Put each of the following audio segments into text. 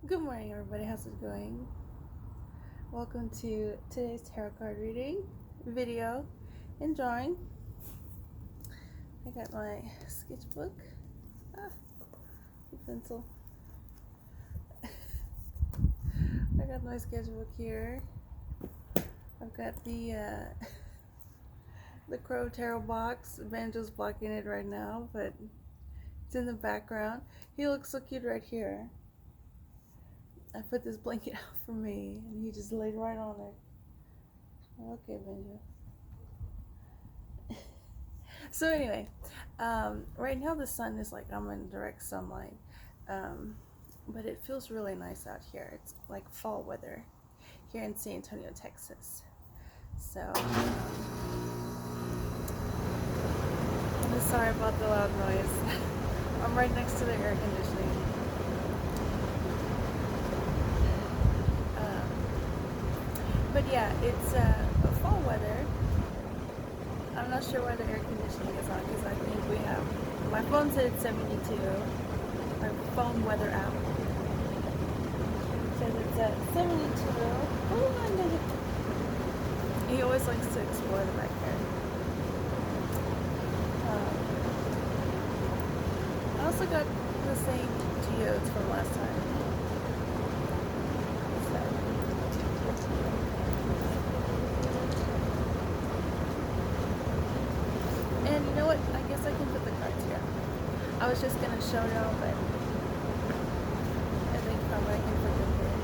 Good morning, everybody. How's it going? Welcome to today's tarot card reading, video, and drawing. I got my sketchbook, pencil. I got my sketchbook here. I've got the the Crow Tarot box. Banjo's blocking it right now, but it's in the background. He looks so cute right here. I put this blanket out for me, and he just laid right on it. Okay, Banjo. So anyway, right now the sun is like I'm in direct sunlight, but it feels really nice out here. It's like fall weather here in San Antonio, Texas. So I'm just sorry about the loud noise. I'm right next to the air conditioning. But yeah, it's fall weather. I'm not sure why the air conditioning is on because I think we have, my phone said it's 72, my phone weather app says it's at 72. Oh my goodness. He always likes to explore the backyard. I also got the same geodes from last time. And you know what? I guess I can put the cards here. I was just gonna show y'all, but I think probably I can put them here.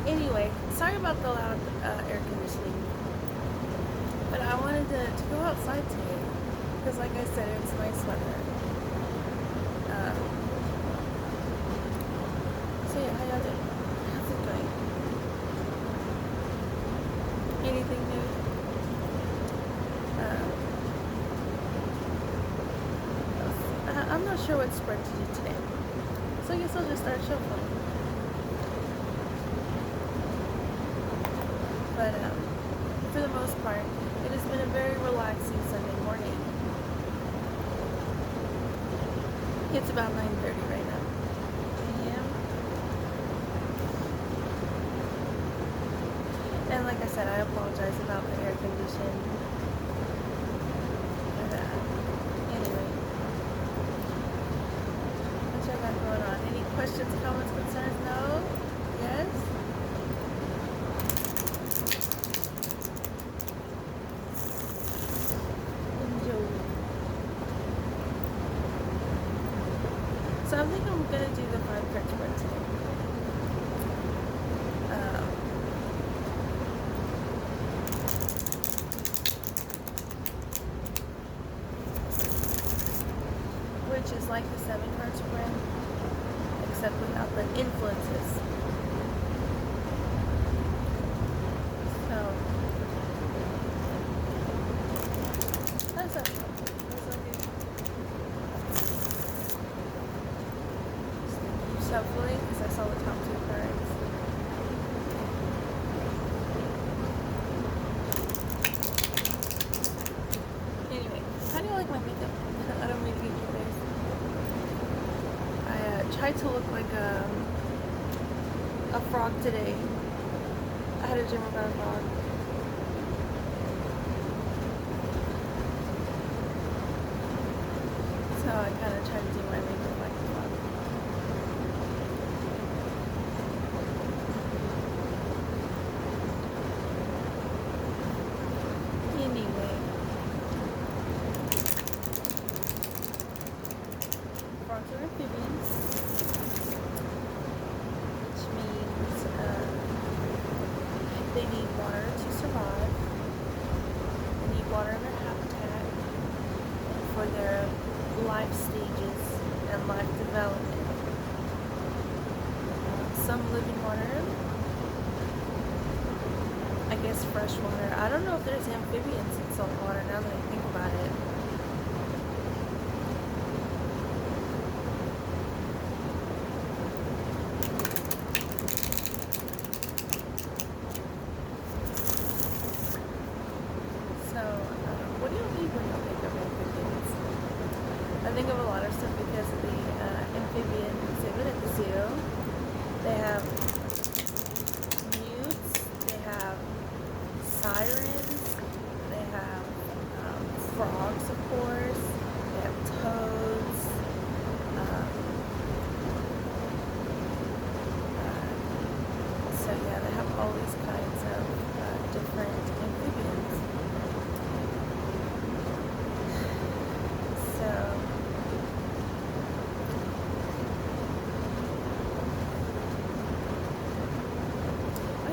Anyway, sorry about the loud air conditioning, but I wanted to go outside today because, like I said, it's nice weather. So yeah, how y'all doing? How's it going? Anything new? I'm not sure what spread to do today, so I guess I'll just start shuffling. But for the most part, it has been a very relaxing Sunday morning. It's about 9:30 right now. Yeah. And like I said, I apologize about the air conditioning. But anyway, what y'all got going on? Any questions, comments, concerns? No? Yes? So I think I'm gonna do the 5 card spread today. Which is like the 7 card spread, except without the influences. So that's okay. Keep shuffling because I saw the top 2 cards. Anyway, how do you like my makeup? I don't mean to get your face. I tried to look like a frog today. I had a dream about a frog. So I kind of tried to do my makeup like a frog. Anyway. Frogs are amphibians, which means they need water to survive. They need water in their habitat for their life stages and life development. Some live in water, I guess fresh water. I don't know if there's amphibians in salt water now that I think about it. So, what do you think when you think of amphibians? I think of a lot of stuff because of the amphibians and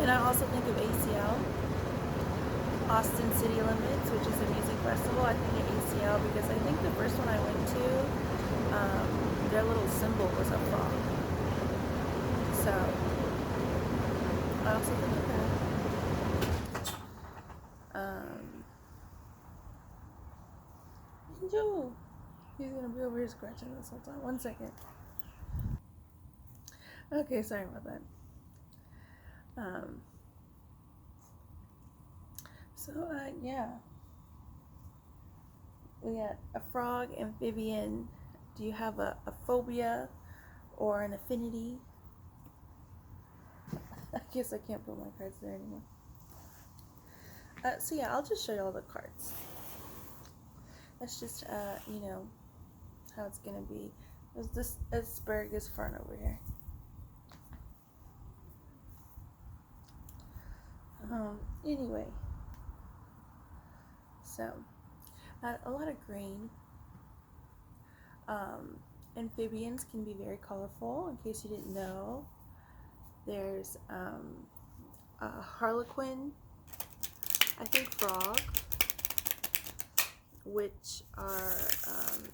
And I also think of ACL, Austin City Limits, which is a music festival. I think of ACL because I think the first one I went to, their little symbol was a frog. So I also think of that. Joe, he's gonna be over here scratching this whole time. 1 second. Okay, sorry about that. Yeah, we got a frog, amphibian. Do you have a phobia or an affinity? I guess I can't put my cards there anymore. So yeah, I'll just show you all the cards. That's just, you know, how it's gonna be. There's this asparagus fern over here. Anyway, so a lot of green. Amphibians can be very colorful, in case you didn't know. There's a harlequin, I think frog, which are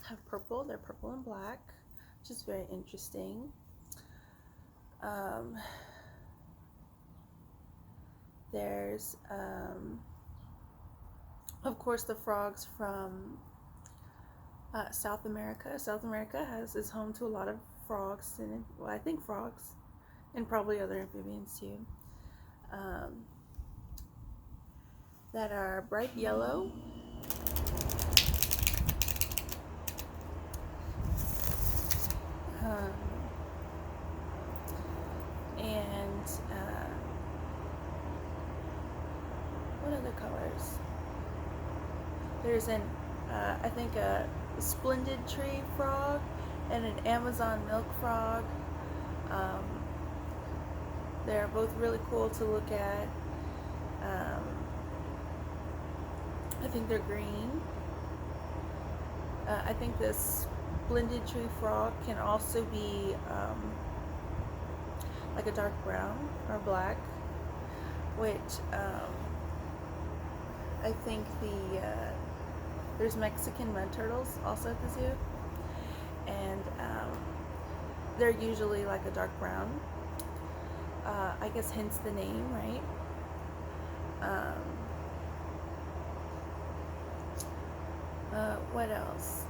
have purple. They're purple and black, which is very interesting. There's of course the frogs from South America. South America is home to a lot of frogs, and well, I think frogs, and probably other amphibians too, that are bright yellow. And what other colors? There's an I think a splendid tree frog and an Amazon milk frog. They're both really cool to look at. I think they're green. I think this splendid tree frog can also be like a dark brown or black, which I think there's Mexican mud turtles also at the zoo, and they're usually like a dark brown. I guess hence the name, right? What else?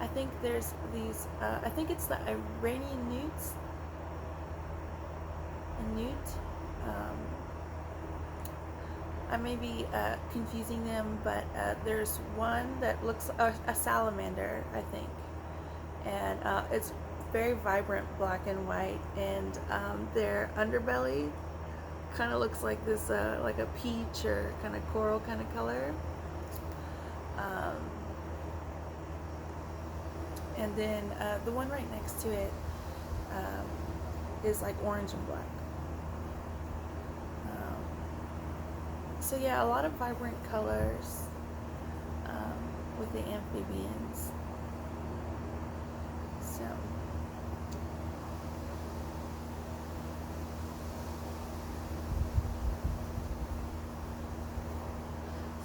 I think there's these, I think it's the Iranian newts. A newt. I may be confusing them, but there's one that looks a salamander, I think, and it's very vibrant black and white, and their underbelly kind of looks like this, like a peach or kind of coral kind of color. And then the one right next to it is like orange and black. So yeah, a lot of vibrant colors with the amphibians. So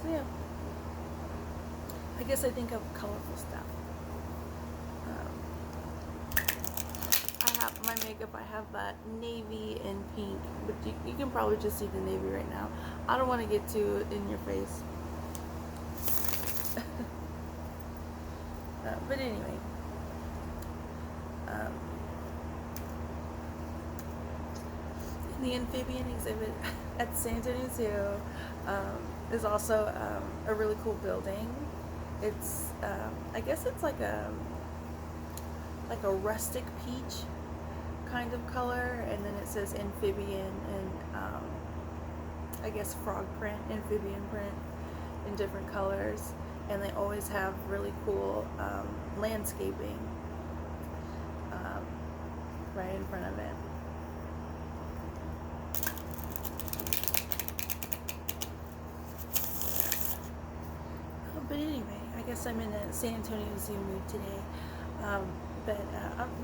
yeah, I guess I think of colorful stuff. I have my makeup, I have navy and pink, but you can probably just see the navy right now. I don't want to get too in your face. But anyway, the amphibian exhibit at San Antonio Zoo is also a really cool building. It's I guess it's like a rustic peach kind of color, and then it says amphibian and I guess frog print, amphibian print in different colors, and they always have really cool landscaping right in front of it. But anyway, I guess I'm in a San Antonio Zoo mood today. I'm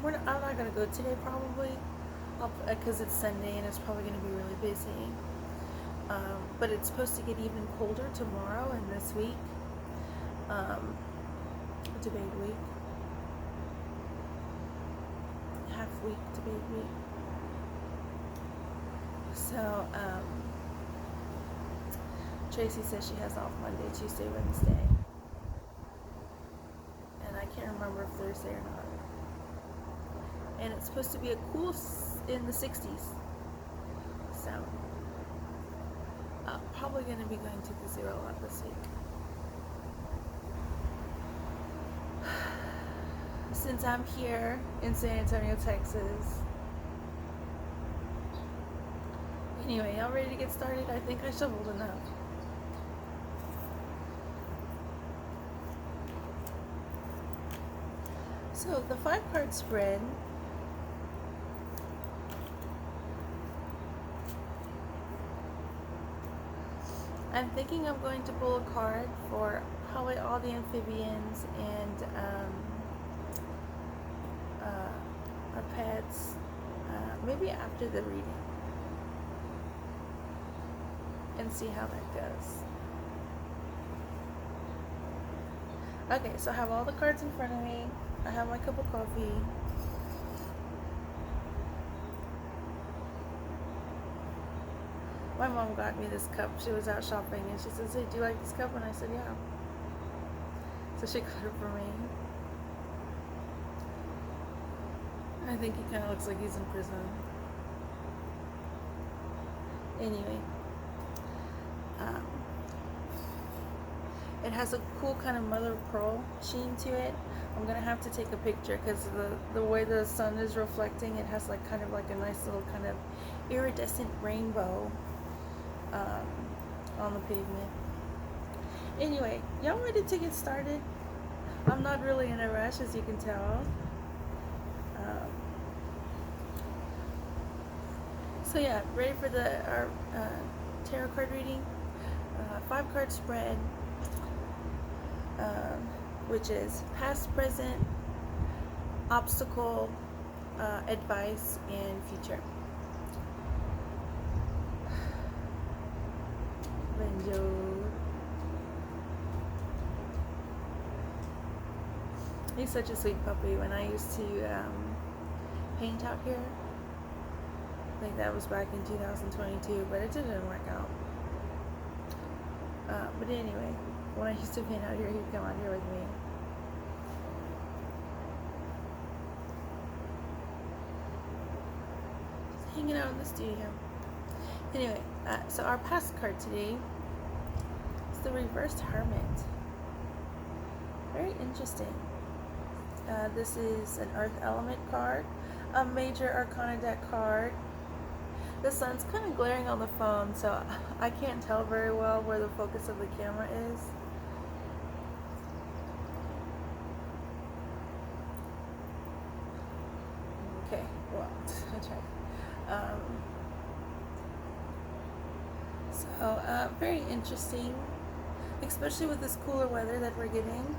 not going to go today probably. because it's Sunday and it's probably going to be really busy. But it's supposed to get even colder tomorrow and this week. Debate week. Half week debate week. So, Tracy says she has off Monday, Tuesday, Wednesday. And I can't remember if Thursday or not. And it's supposed to be a cool in the 60s. So, I'm probably going to be going to the Zero lot this week. Since I'm here in San Antonio, Texas. Anyway, y'all ready to get started? I think I shoveled enough. So the 5-card spread I'm thinking I'm going to pull a card for probably all the amphibians and our pets, maybe after the reading, and see how that goes. Okay, so I have all the cards in front of me. I have my cup of coffee. My mom got me this cup. She was out shopping and she says, "Hey, do you like this cup?" And I said, "Yeah." So she got it for me. I think he kind of looks like he's in prison. Anyway, it has a cool kind of mother of pearl sheen to it. I'm gonna have to take a picture because the way the sun is reflecting, it has like kind of like a nice little kind of iridescent rainbow on the pavement. Anyway, y'all ready to get started? I'm not really in a rush, as you can tell. So yeah, ready for our tarot card reading. 5-card spread, which is past, present, obstacle, advice, and future. Bonjour. He's such a sweet puppy. When I used to paint out here, I think that was back in 2022, but it didn't work out. But anyway, when I used to paint out here, he'd come out here with me. Just hanging out in the studio. Anyway, so our past card today is the Reversed Hermit. Very interesting. This is an Earth Element card, a Major Arcana deck card. The sun's kind of glaring on the phone, so I can't tell very well where the focus of the camera is. Okay, well, I tried. So, very interesting, especially with this cooler weather that we're getting.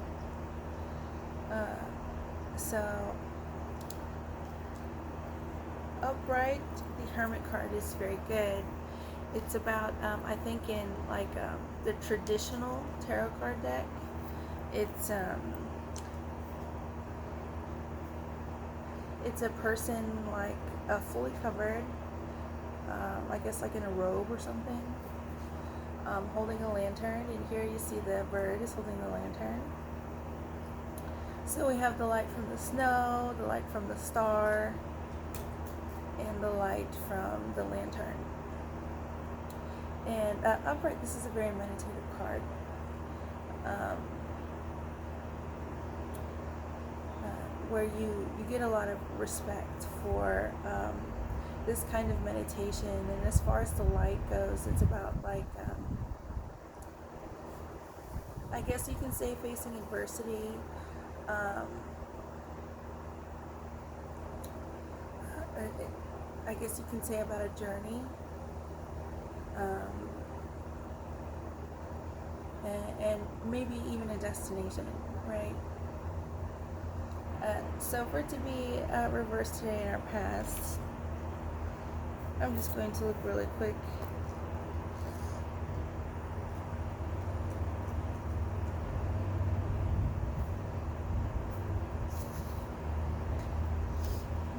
So, upright, the Hermit card is very good. It's about, I think in like the traditional tarot card deck, it's a person like fully covered, I guess like in a robe or something, holding a lantern, and here you see the bird is holding the lantern. So we have the light from the snow, the light from the star, and the light from the lantern. And upright, this is a very meditative card. Where you get a lot of respect for this kind of meditation. And as far as the light goes, it's about like, I guess you can say facing adversity. I guess you can say about a journey, and maybe even a destination, right? So for it to be reversed today in our past, I'm just going to look really quick.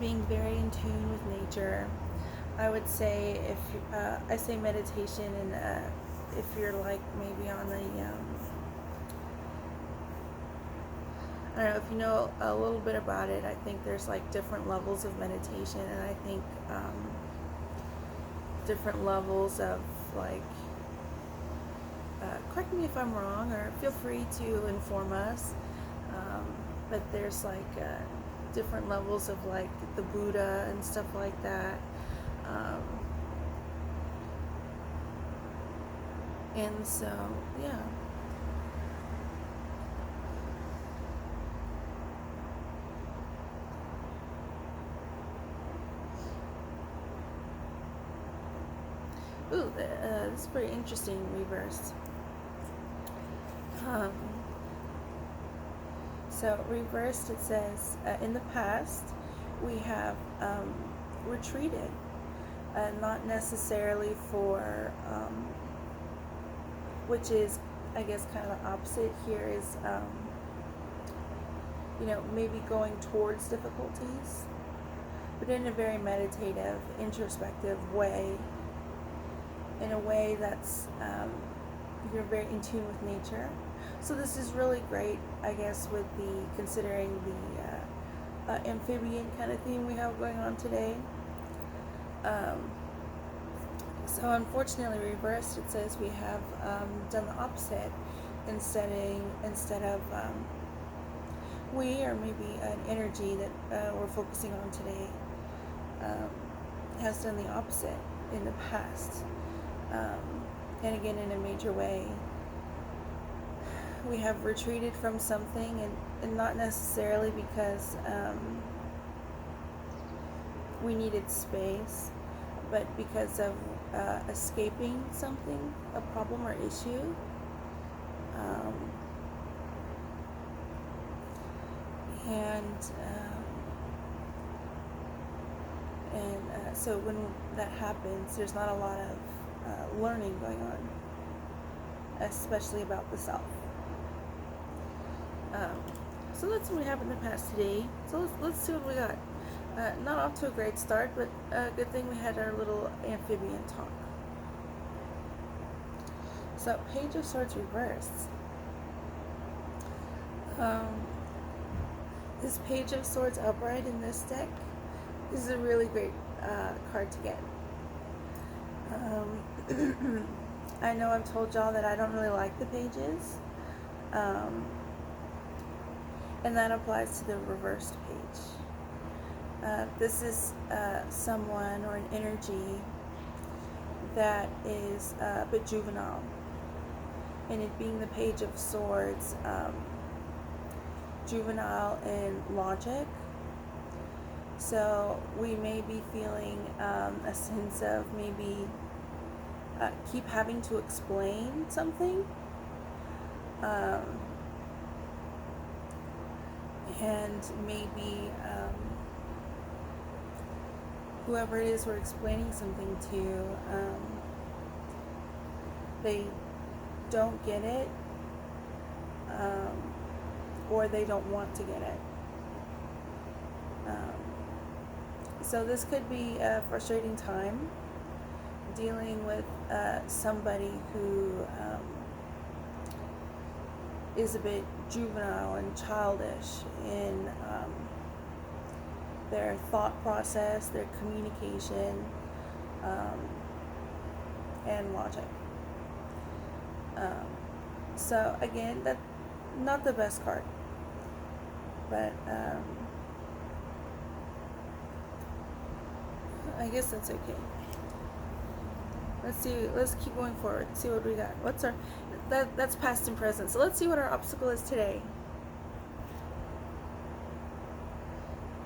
Being very in tune with nature. I would say if I say meditation, and if you're like maybe on the I don't know if you know a little bit about it. I think there's like different levels of meditation, and I think different levels of like. Correct me if I'm wrong, or feel free to inform us. But there's like different levels of like the Buddha and stuff like that. And so, yeah. Ooh, this is pretty interesting, reverse. Um, so, reversed, it says, in the past, we have retreated, not necessarily for, which is, I guess, kind of the opposite here is, maybe going towards difficulties, but in a very meditative, introspective way, in a way that's you're very in tune with nature. So this is really great, I guess, with the considering the amphibian kind of theme we have going on today. So unfortunately, reversed, it says we have done the opposite instead of we, or maybe an energy that we're focusing on today, has done the opposite in the past. And again, in a major way, we have retreated from something, and not necessarily because we needed space, but because of escaping something, a problem or issue. So when that happens, there's not a lot of learning going on, especially about the self. So that's what we have in the past today. So let's see what we got. Not off to a great start, but good thing we had our little amphibian talk. So Page of Swords reversed. This Page of Swords upright in this deck is a really great card to get. I know I've told y'all that I don't really like the pages, and that applies to the reversed page. This is someone or an energy that is a bit juvenile, and it being the Page of Swords, juvenile in logic. So we may be feeling a sense of maybe keep having to explain something, and maybe whoever it is we're explaining something to, they don't get it, or they don't want to get it. So this could be a frustrating time dealing with somebody who is a bit juvenile and childish in their thought process, their communication, and logic. So again, that's not the best card, but I guess that's okay. Let's keep going forward, see what we got. What's our, that's past and present. So let's see what our obstacle is today.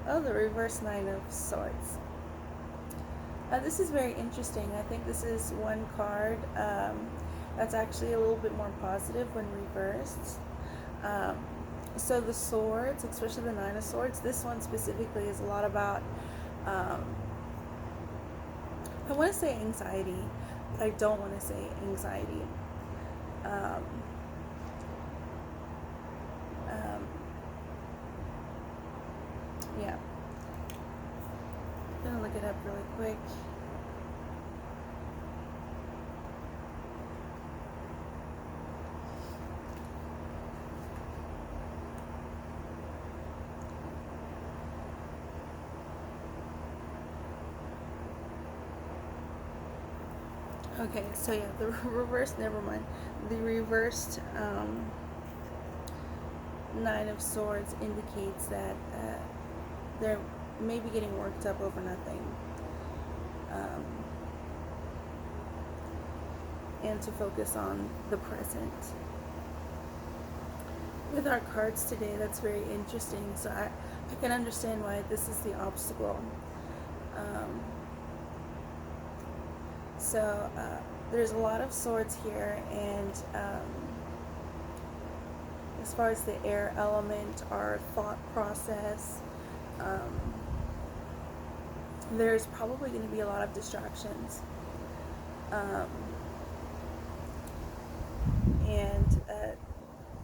Oh, the reverse Nine of Swords. This is very interesting. I think this is one card that's actually a little bit more positive when reversed. So the swords, especially the Nine of Swords, this one specifically is a lot about I want to say anxiety, but I don't want to say anxiety. Um, um, yeah, I'm gonna look it up really quick. Okay, so yeah, the reverse, never mind. The reversed Nine of Swords indicates that they're maybe getting worked up over nothing. Um, and to focus on the present. With our cards today, that's very interesting. So I can understand why this is the obstacle. Um, so there's a lot of swords here, and as far as the air element, our thought process, there's probably going to be a lot of distractions. And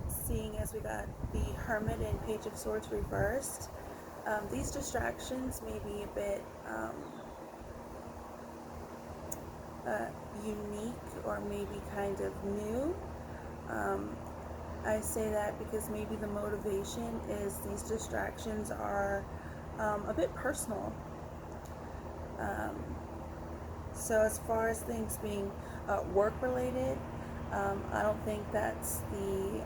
seeing as we got the Hermit and Page of Swords reversed, these distractions may be a bit unique or maybe kind of new. I say that because maybe the motivation is these distractions are a bit personal. So as far as things being work related, I don't think that's the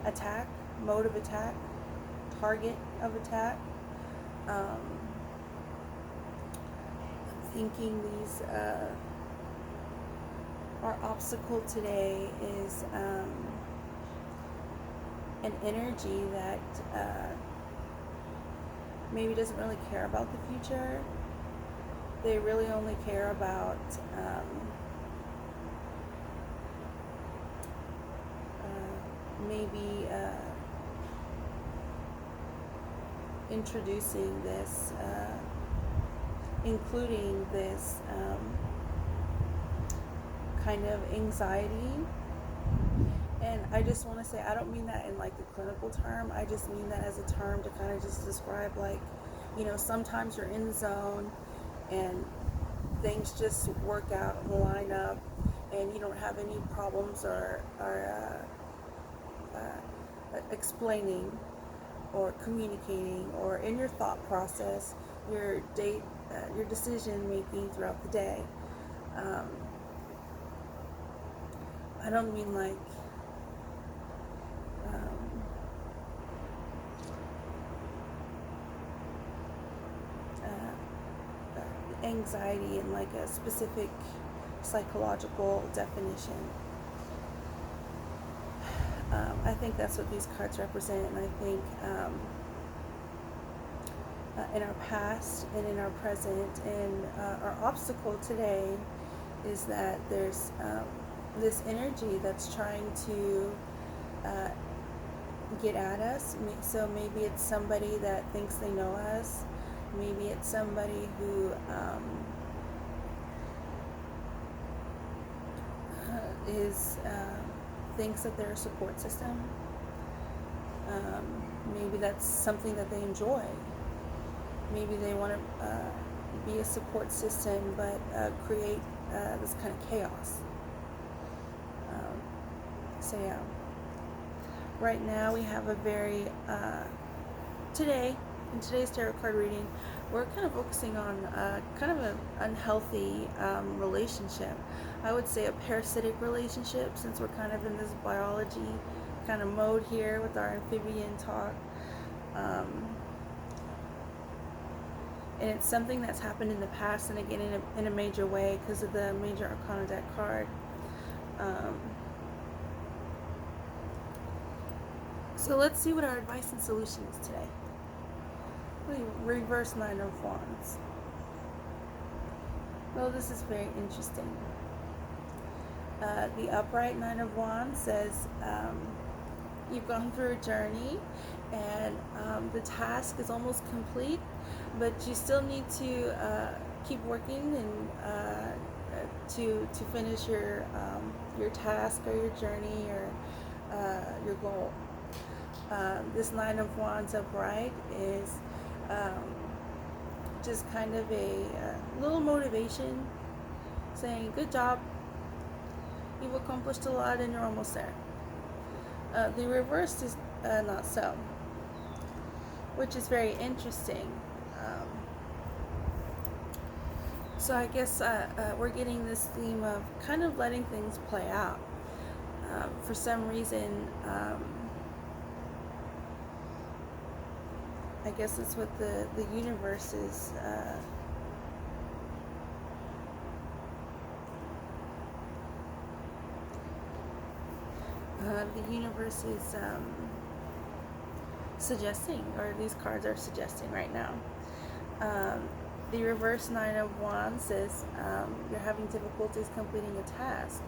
attack, mode of attack, target of attack. I'm thinking these our obstacle today is an energy that maybe doesn't really care about the future. They really only care about maybe introducing this, including this kind of anxiety. And I just want to say, I don't mean that in like the clinical term. I just mean that as a term to kind of just describe, like, you know, sometimes you're in the zone and things just work out and line up, and you don't have any problems or explaining or communicating or in your thought process, your decision making throughout the day. I don't mean like anxiety in like a specific psychological definition. I think that's what these cards represent, and I think in our past and in our present and our obstacle today is that there's this energy that's trying to get at us. So maybe it's somebody that thinks they know us. Maybe it's somebody who thinks that they're a support system. Maybe that's something that they enjoy. Maybe they want to be a support system, but create this kind of chaos. So yeah, right now we have a very in today's tarot card reading, we're kind of focusing on kind of an unhealthy relationship. I would say a parasitic relationship, since we're kind of in this biology kind of mode here with our amphibian talk. And it's something that's happened in the past, and again in a major way because of the Major Arcana deck card. So let's see what our advice and solution is today. Reverse Nine of Wands. Well, this is very interesting. The upright Nine of Wands says you've gone through a journey, and the task is almost complete, but you still need to keep working and to finish your task or your journey or your goal. This Nine of Wands upright is um, just kind of a little motivation, saying, "Good job, you've accomplished a lot, and you're almost there." The reverse is not so, which is very interesting. So I guess we're getting this theme of kind of letting things play out. For some reason, I guess it's what the universe is suggesting, or these cards are suggesting right now. The reverse Nine of Wands says you're having difficulties completing a task.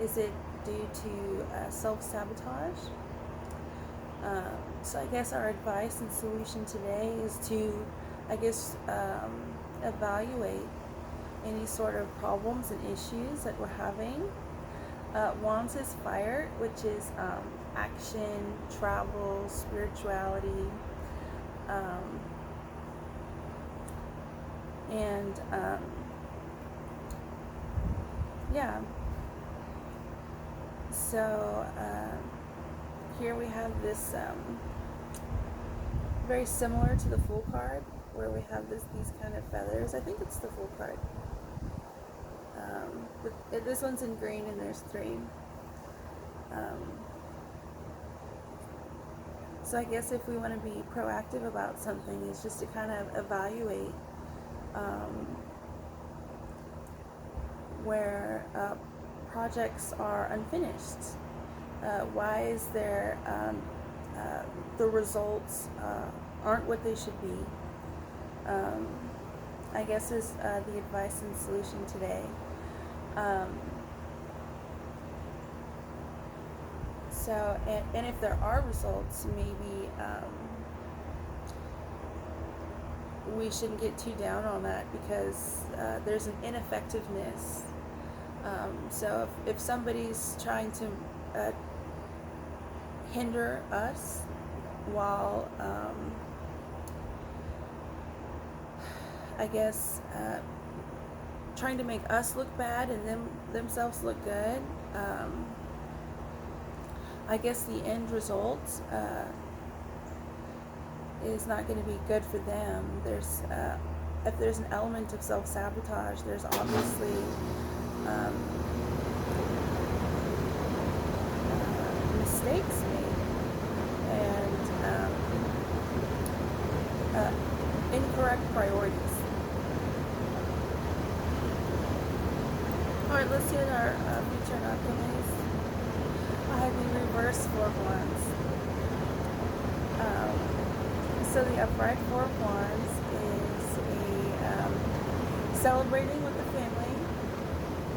Is it due to self-sabotage? So I guess our advice and solution today is to, I guess, evaluate any sort of problems and issues that we're having. Wands is fire, which is action, travel, spirituality, and yeah. So here we have this very similar to the Fool card, where we have these kind of feathers. I think it's the Fool card. But this one's in green, and there's three. So I guess if we want to be proactive about something, it's just to kind of evaluate where projects are unfinished. Why is there the results aren't what they should be? I guess is the advice and solution today. So, and if there are results, maybe we shouldn't get too down on that, because there's an ineffectiveness. So if somebody's trying to hinder us while I guess trying to make us look bad and themselves look good, I guess the end result is not going to be good for them. There's if there's an element of self-sabotage, there's obviously mistakes made and incorrect priorities. Alright, let's get our future alchemies. I have the reverse Four of Wands. So the upright Four of Wands is celebrating with the family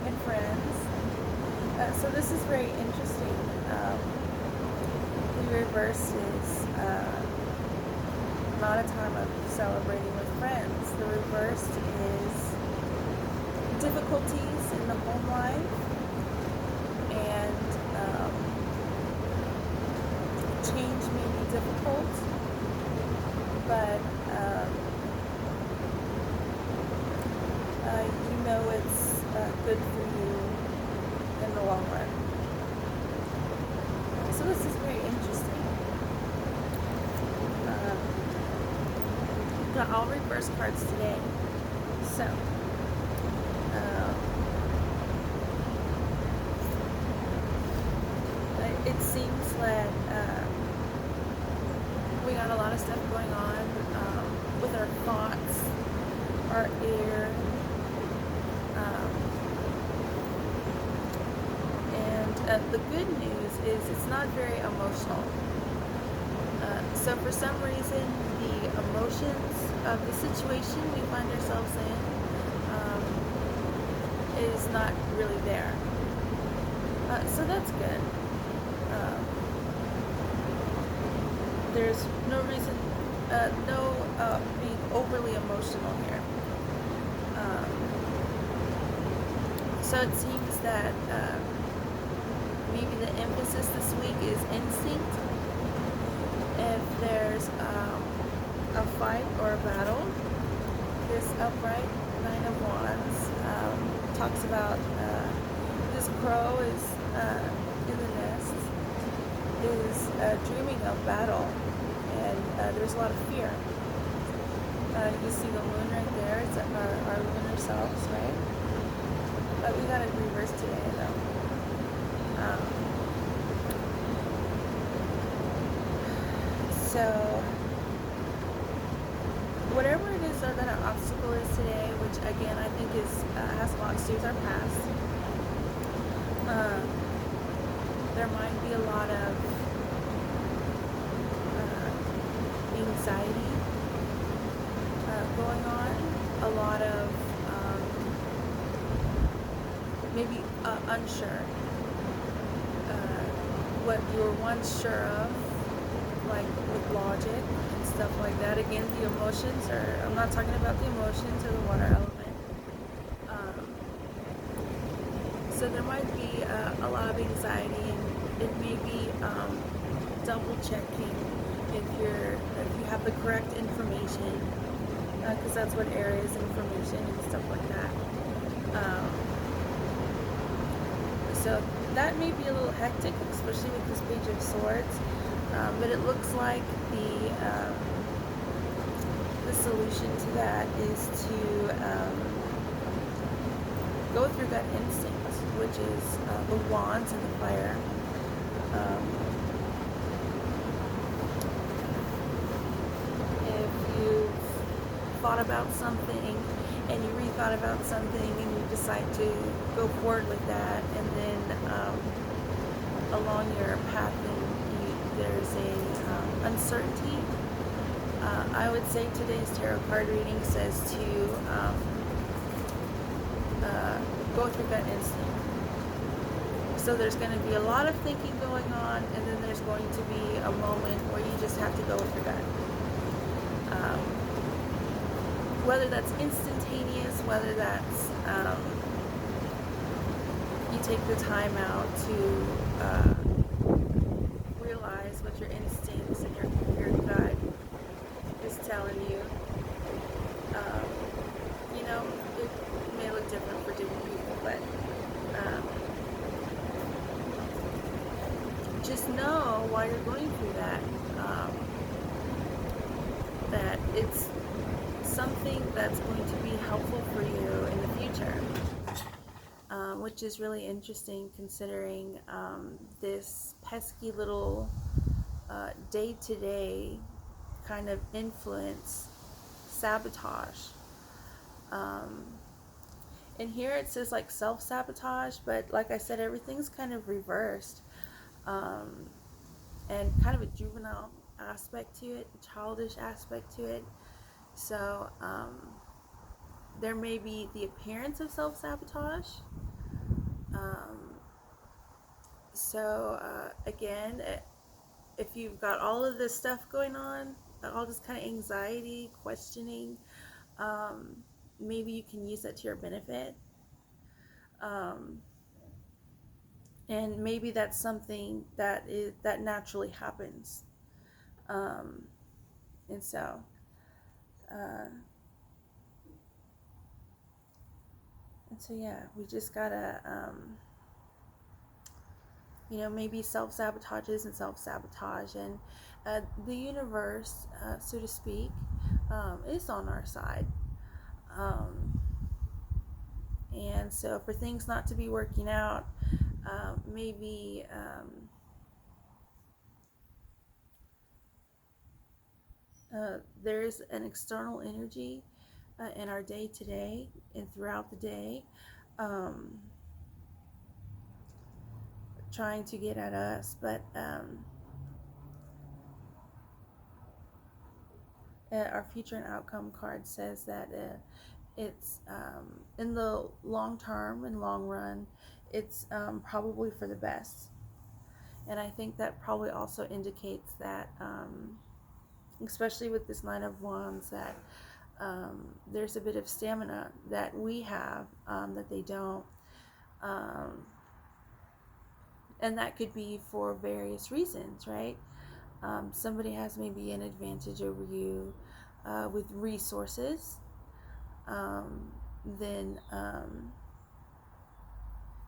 and friends. So this is very interesting. The reverse is not a time of celebrating with friends. The reverse is difficulties in the home life and change may be difficult, but you know it's good for you in the long run. So this is very interesting. Got all reverse cards today. So it seems that we got a lot of stuff going on with our thoughts, our air, and the good news is it's not very emotional. So for some reason, the emotions of the situation we find ourselves in is not really there. So that's good. There's no reason, no being overly emotional here. So it seems that maybe the emphasis this week is instinct. If there's a fight or a battle, this upright Nine of Wands talks about this crow is in the nest, is dreaming of battle, and there's a lot of fear. You see the moon right there, it's our lunar selves, right? But we got it reversed today, though. So, whatever it is that our obstacle is today, which again I think has a lot to do with our past, there might be a lot of anxiety going on, a lot of maybe unsure. What you were once sure of, like with logic and stuff like that. Again, the emotions I'm not talking about the emotions or the water element. So there might be a lot of anxiety, and it may be double checking if you have the correct information, because that's what Aries information and stuff like that. So that may be a little hectic, especially with this Page of Swords. But it looks like the solution to that is to go with your gut instinct, which is the wands and the fire. If you've thought about something and you rethought about something and you decide to go forward with that, and then along your path there's a uncertainty, I would say today's tarot card reading says to go with your gut instinct. So there's going to be a lot of thinking going on, and then there's going to be a moment where you just have to go with your gut. Whether that's instantaneous, whether that's you take the time out to realize what your instincts and your gut is telling you. It may look different for different people, but just know while you're going through that, that it's something that's going to be helpful for you in the future, which is really interesting considering this pesky little day-to-day kind of influence, sabotage. And here it says like self-sabotage, but like I said, everything's kind of reversed, and kind of a juvenile aspect to it, a childish aspect to it. So there may be the appearance of self-sabotage. Again, if you've got all of this stuff going on, all this kind of anxiety, questioning, maybe you can use that to your benefit. And maybe that's something that naturally happens. And so yeah, we just gotta maybe self-sabotage isn't self-sabotage, and the universe, so to speak, is on our side. And so for things not to be working out, maybe there's an external energy in our day-to-day and throughout the day, trying to get at us, but our future and outcome card says that it's in the long term and long run, it's probably for the best. And I think that probably also indicates that, especially with this Nine of Wands, that there's a bit of stamina that we have that they don't. Um, and that could be for various reasons, right? Somebody has maybe an advantage over you with resources. Then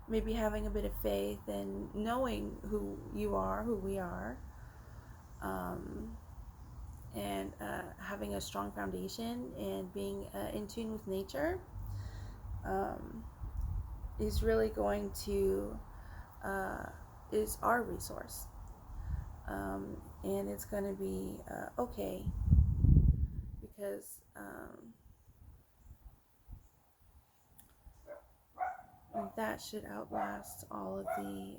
maybe having a bit of faith and knowing who you are, who we are, um, and having a strong foundation and being in tune with nature um, is really going to is our resource, and it's going to be okay because that should outlast all of the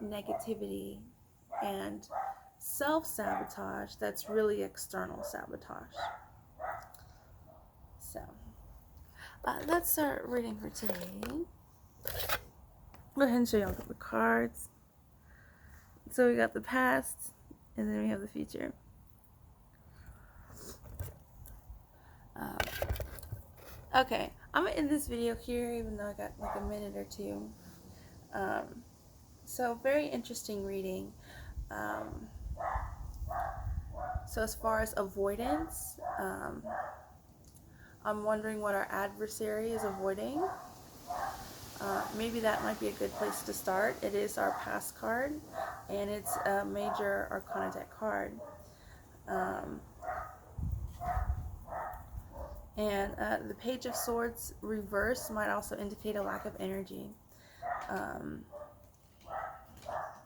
negativity and self-sabotage that's really external sabotage. So let's start reading for today. Go ahead and show y'all the cards. So we got the past, and then we have the future. Okay, I'm gonna end this video here, even though I got like a minute or two. So very interesting reading. So as far as avoidance, I'm wondering what our adversary is avoiding. Maybe that might be a good place to start. It is our past card, and it's a major arcana deck card. And the Page of Swords reverse might also indicate a lack of energy.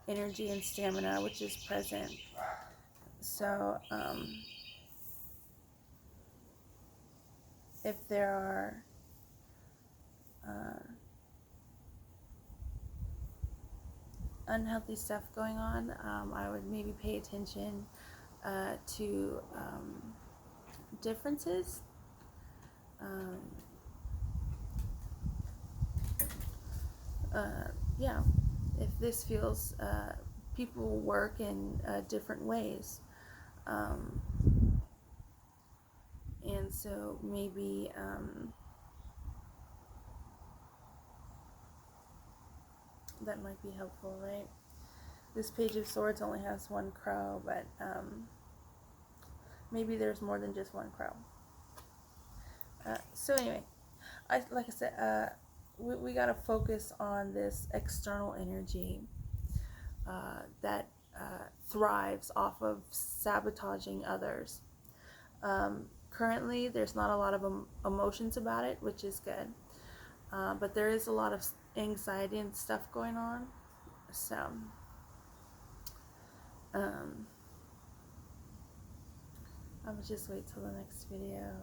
Energy and stamina, which is present. So if there are unhealthy stuff going on, I would maybe pay attention to differences. Yeah, if this feels people work in different ways, and so maybe that might be helpful, right? This Page of Swords only has one crow, but maybe there's more than just one crow. So anyway, like I said, we got to focus on this external energy that thrives off of sabotaging others. Currently, there's not a lot of emotions about it, which is good. But there is a lot of anxiety and stuff going on. So, I would just wait till the next video.